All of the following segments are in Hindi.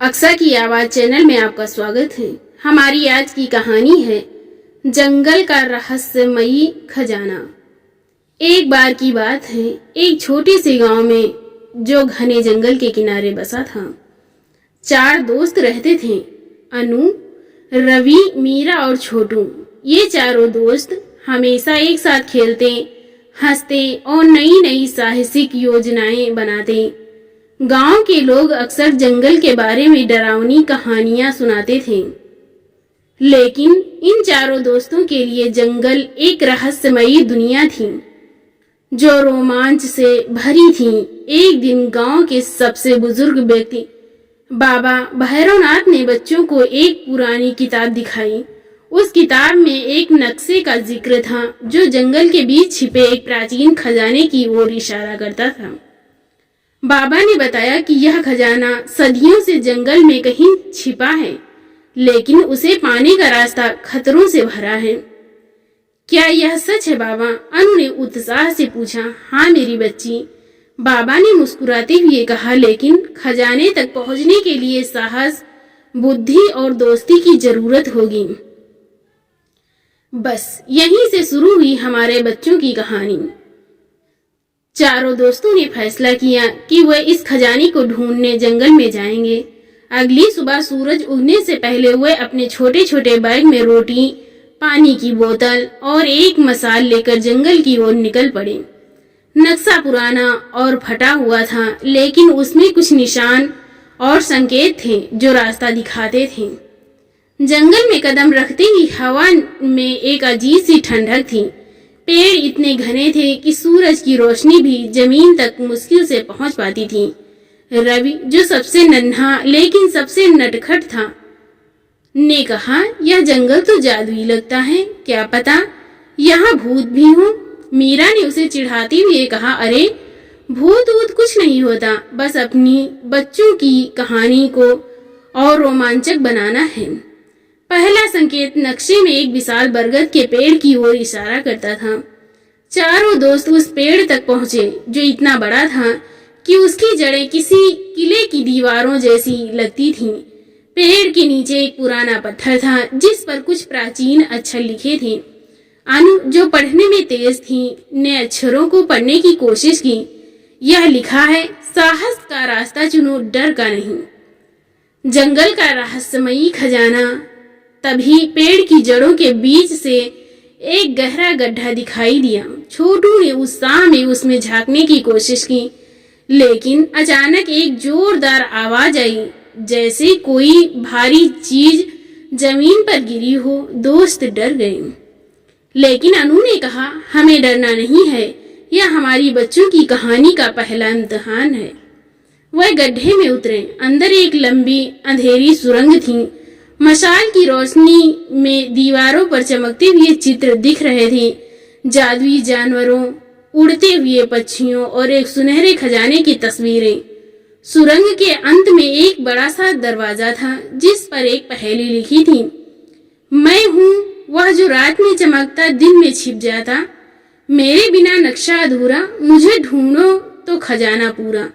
अक्सा की आवाज चैनल में आपका स्वागत है। हमारी आज की कहानी है जंगल का रहस्यमयी खजाना। एक बार की बात है, एक छोटे से गांव में जो घने जंगल के किनारे बसा था, 4 दोस्त रहते थे। अनु, रवि, मीरा और छोटू। ये चारों दोस्त हमेशा एक साथ खेलते, हंसते और नई नई साहसिक योजनाएं बनाते। गांव के लोग अक्सर जंगल के बारे में डरावनी कहानियां सुनाते थे, लेकिन इन चारों दोस्तों के लिए जंगल एक रहस्यमयी दुनिया थी जो रोमांच से भरी थी। एक दिन गांव के सबसे बुजुर्ग व्यक्ति बाबा भैरवनाथ ने बच्चों को एक पुरानी किताब दिखाई। उस किताब में एक नक्शे का जिक्र था जो जंगल के बीच छिपे एक प्राचीन खजाने की ओर इशारा करता था। बाबा ने बताया कि यह खजाना सदियों से जंगल में कहीं छिपा है, लेकिन उसे पाने का रास्ता खतरों से भरा है। क्या यह सच है बाबा? अनु ने उत्साह से पूछा। हाँ मेरी बच्ची, बाबा ने मुस्कुराते हुए कहा, लेकिन खजाने तक पहुंचने के लिए साहस, बुद्धि और दोस्ती की जरूरत होगी। बस यहीं से शुरू हुई हमारे बच्चों की कहानी। चारों दोस्तों ने फैसला किया कि वे इस खजाने को ढूंढने जंगल में जाएंगे। अगली सुबह सूरज उगने से पहले वे अपने छोटे छोटे बैग में रोटी, पानी की बोतल और एक मसाल लेकर जंगल की ओर निकल पड़े। नक्शा पुराना और फटा हुआ था, लेकिन उसमें कुछ निशान और संकेत थे जो रास्ता दिखाते थे। जंगल में कदम रखते ही हवा में एक अजीब सी ठंडक थी। पेड़ इतने घने थे कि सूरज की रोशनी भी जमीन तक मुश्किल से पहुंच पाती थी। रवि, जो सबसे नन्हा लेकिन सबसे नटखट था, ने कहा, यह जंगल तो जादुई लगता है, क्या पता यहाँ भूत भी हो। मीरा ने उसे चिढ़ाते हुए कहा, अरे भूत वूत कुछ नहीं होता, बस अपनी बच्चों की कहानी को और रोमांचक बनाना है। पहला संकेत नक्शे में एक विशाल बरगद के पेड़ की ओर इशारा करता था। चारों दोस्त उस पेड़ तक पहुंचे, जो इतना बड़ा था कि उसकी जड़ें किसी किले की दीवारों जैसी लगती थीं। पेड़ के नीचे एक पुराना पत्थर था जिस पर कुछ प्राचीन अक्षर लिखे थे। अनु, जो पढ़ने में तेज थी, ने अक्षरों को पढ़ने की कोशिश की। यह लिखा है, साहस का रास्ता चुनो, डर का नहीं। जंगल का रहस्यमयी खजाना। तभी पेड़ की जड़ों के बीच से एक गहरा गड्ढा दिखाई दिया। छोटू ने उत्साह में उसमें झांकने की कोशिश की, लेकिन अचानक एक जोरदार आवाज आई, जैसे कोई भारी चीज जमीन पर गिरी हो। दोस्त डर गए, लेकिन अनु ने कहा, हमें डरना नहीं है, यह हमारी बच्चों की कहानी का पहला इम्तिहान है। वह गड्ढे में उतरे। अंदर एक लंबी अंधेरी सुरंग थी। मशाल की रोशनी में दीवारों पर चमकते हुए चित्र दिख रहे थे, जादुई जानवरों, उड़ते हुए पक्षियों और एक सुनहरे खजाने की तस्वीरें। सुरंग के अंत में एक बड़ा सा दरवाजा था जिस पर एक पहेली लिखी थी, मैं हूँ वह जो रात में चमकता, दिन में छिप जाता, मेरे बिना नक्शा अधूरा, मुझे ढूंढो तो खजाना पूरा।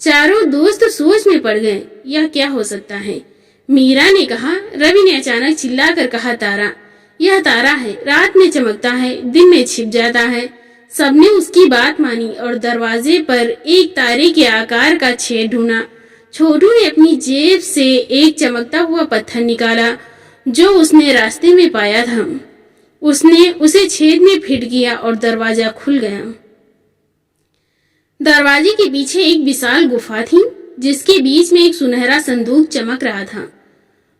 चारों दोस्त सोच में पड़ गए, यह क्या हो सकता है? मीरा ने कहा। रवि ने अचानक चिल्लाकर कहा, तारा, यह तारा है, रात में चमकता है, दिन में छिप जाता है। सबने उसकी बात मानी और दरवाजे पर एक तारे के आकार का छेद ढूंढा। छोटू ने अपनी जेब से एक चमकता हुआ पत्थर निकाला जो उसने रास्ते में पाया था। उसने उसे छेद में फिट किया और दरवाजा खुल गया। दरवाजे के पीछे एक विशाल गुफा थी जिसके बीच में एक सुनहरा संदूक चमक रहा था।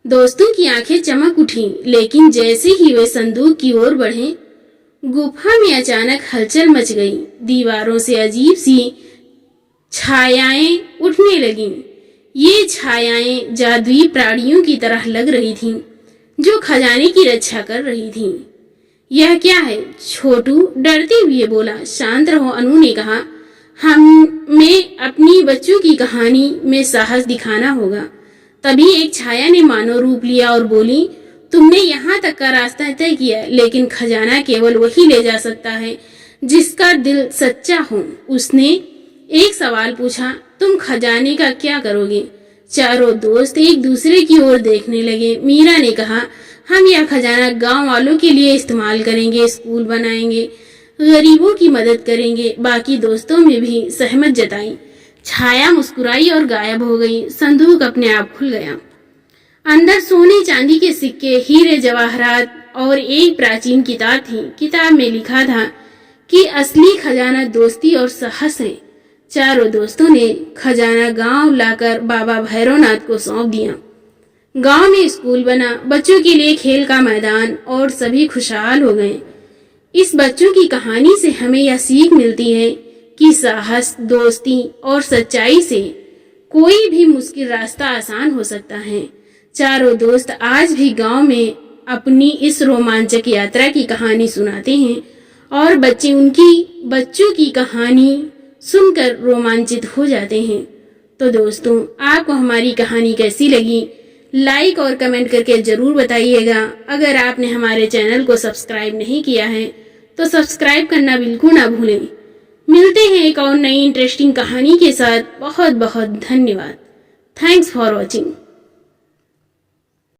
दोस्तों की आंखें चमक उठी, लेकिन जैसे ही वे संदूक की ओर बढ़े, गुफा में अचानक हलचल मच गई। दीवारों से अजीब सी छायाएं उठने लगीं। ये छायाएं जादुई प्राणियों की तरह लग रही थीं, जो खजाने की रक्षा कर रही थीं। यह क्या है? छोटू डरते हुए बोला। शांत रहो, अनु ने कहा, हमें अपनी बच्चों की कहानी में साहस दिखाना होगा। तभी एक छाया ने मानव रूप लिया और बोली, तुमने यहाँ तक का रास्ता तय किया, लेकिन खजाना केवल वही ले जा सकता है जिसका दिल सच्चा हो। उसने एक सवाल पूछा, तुम खजाने का क्या करोगे? चारों दोस्त एक दूसरे की ओर देखने लगे। मीरा ने कहा, हम यह खजाना गांव वालों के लिए इस्तेमाल करेंगे, स्कूल बनाएंगे, गरीबों की मदद करेंगे। बाकी दोस्तों में भी सहमत जताई। छाया मुस्कुराई और गायब हो गई। संदूक अपने आप खुल गया। अंदर सोने चांदी के सिक्के, हीरे जवाहरात और एक प्राचीन किताब थी। किताब में लिखा था कि असली खजाना दोस्ती और साहस है। चारों दोस्तों ने खजाना गांव लाकर बाबा भैरवनाथ को सौंप दिया। गांव में स्कूल बना, बच्चों के लिए खेल का मैदान, और सभी खुशहाल हो गए। इस बच्चों की कहानी से हमें यह सीख मिलती है कि साहस, दोस्ती और सच्चाई से कोई भी मुश्किल रास्ता आसान हो सकता है। चारों दोस्त आज भी गांव में अपनी इस रोमांचक यात्रा की कहानी सुनाते हैं और बच्चों की कहानी सुनकर रोमांचित हो जाते हैं। तो दोस्तों, आपको हमारी कहानी कैसी लगी? लाइक और कमेंट करके जरूर बताइएगा। अगर आपने हमारे चैनल को सब्सक्राइब नहीं किया है तो सब्सक्राइब करना बिल्कुल ना भूलें। मिलते हैं एक और नई इंटरेस्टिंग कहानी के साथ। बहुत बहुत धन्यवाद। Thanks for watching.